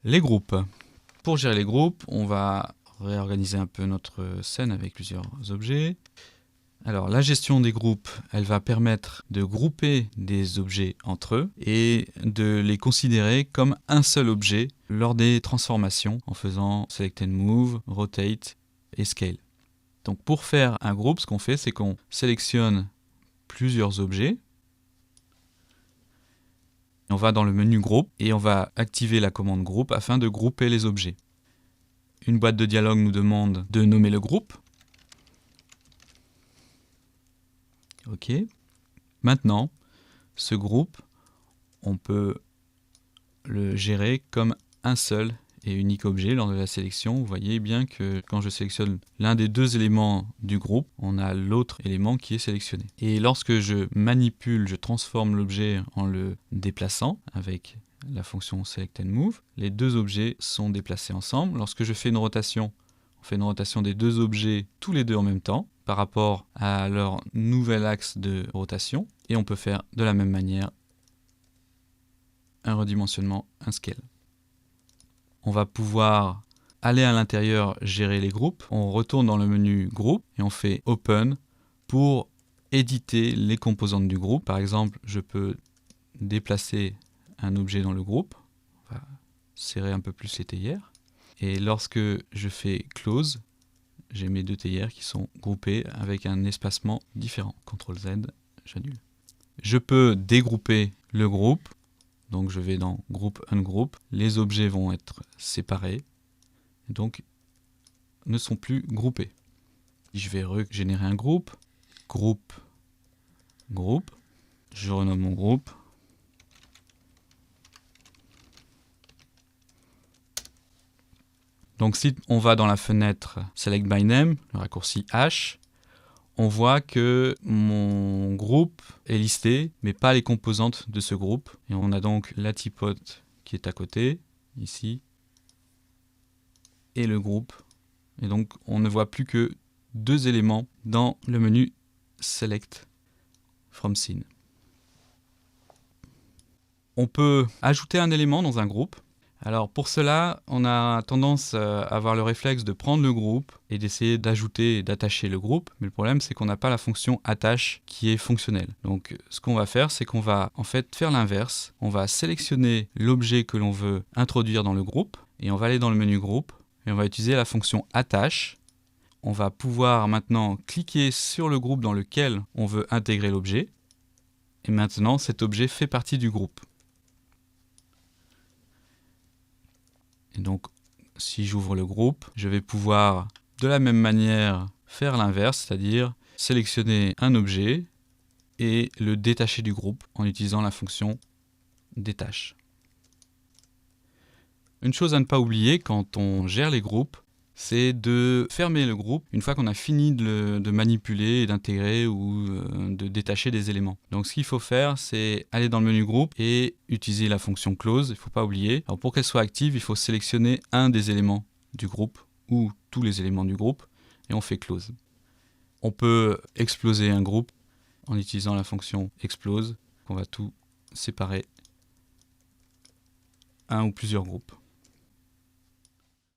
Les groupes. Pour gérer les groupes, on va réorganiser un peu notre scène avec plusieurs objets. Alors, la gestion des groupes, elle va permettre de grouper des objets entre eux et de les considérer comme un seul objet lors des transformations en faisant Select and Move, Rotate et Scale. Donc, pour faire un groupe, ce qu'on fait, c'est qu'on sélectionne plusieurs objets. On va dans le menu Groupe et on va activer la commande Groupe afin de grouper les objets. Une boîte de dialogue nous demande de nommer le groupe. OK. Maintenant, ce groupe, on peut le gérer comme un seul et unique objet lors de la sélection. Vous voyez bien que quand je sélectionne l'un des deux éléments du groupe, on a l'autre élément qui est sélectionné. Et lorsque je manipule, je transforme l'objet en le déplaçant avec la fonction Select and Move, les deux objets sont déplacés ensemble. Lorsque je fais une rotation, on fait une rotation des deux objets tous les deux en même temps par rapport à leur nouvel axe de rotation. Et on peut faire de la même manière un redimensionnement, un scale. On va pouvoir aller à l'intérieur gérer les groupes. On retourne dans le menu groupe et on fait Open pour éditer les composantes du groupe. Par exemple, je peux déplacer un objet dans le groupe. On va serrer un peu plus les théières. Et lorsque je fais Close, j'ai mes deux théières qui sont groupées avec un espacement différent. CTRL Z, j'annule. Je peux dégrouper le groupe. Donc je vais dans Group, Ungroup. Les objets vont être séparés. Donc ne sont plus groupés. Je vais régénérer un groupe. Groupe, groupe. Je renomme mon groupe. Donc si on va dans la fenêtre Select by Name, le raccourci H, on voit que mon groupe est listé, mais pas les composantes de ce groupe. Et on a donc la typote qui est à côté, ici, et le groupe. Et donc on ne voit plus que deux éléments dans le menu Select from Scene. On peut ajouter un élément dans un groupe. Alors pour cela, on a tendance à avoir le réflexe de prendre le groupe et d'essayer d'ajouter et d'attacher le groupe. Mais le problème, c'est qu'on n'a pas la fonction attache qui est fonctionnelle. Donc ce qu'on va faire, c'est qu'on va en fait faire l'inverse. On va sélectionner l'objet que l'on veut introduire dans le groupe et on va aller dans le menu groupe et on va utiliser la fonction attache. On va pouvoir maintenant cliquer sur le groupe dans lequel on veut intégrer l'objet. Et maintenant, cet objet fait partie du groupe. Et donc, si j'ouvre le groupe, je vais pouvoir de la même manière faire l'inverse, c'est-à-dire sélectionner un objet et le détacher du groupe en utilisant la fonction détache. Une chose à ne pas oublier quand on gère les groupes, c'est de fermer le groupe une fois qu'on a fini de manipuler et d'intégrer ou de détacher des éléments. Donc ce qu'il faut faire, c'est aller dans le menu groupe et utiliser la fonction close, il ne faut pas oublier. Alors pour qu'elle soit active, il faut sélectionner un des éléments du groupe ou tous les éléments du groupe et on fait close. On peut exploser un groupe en utilisant la fonction explose. On va tout séparer, un ou plusieurs groupes.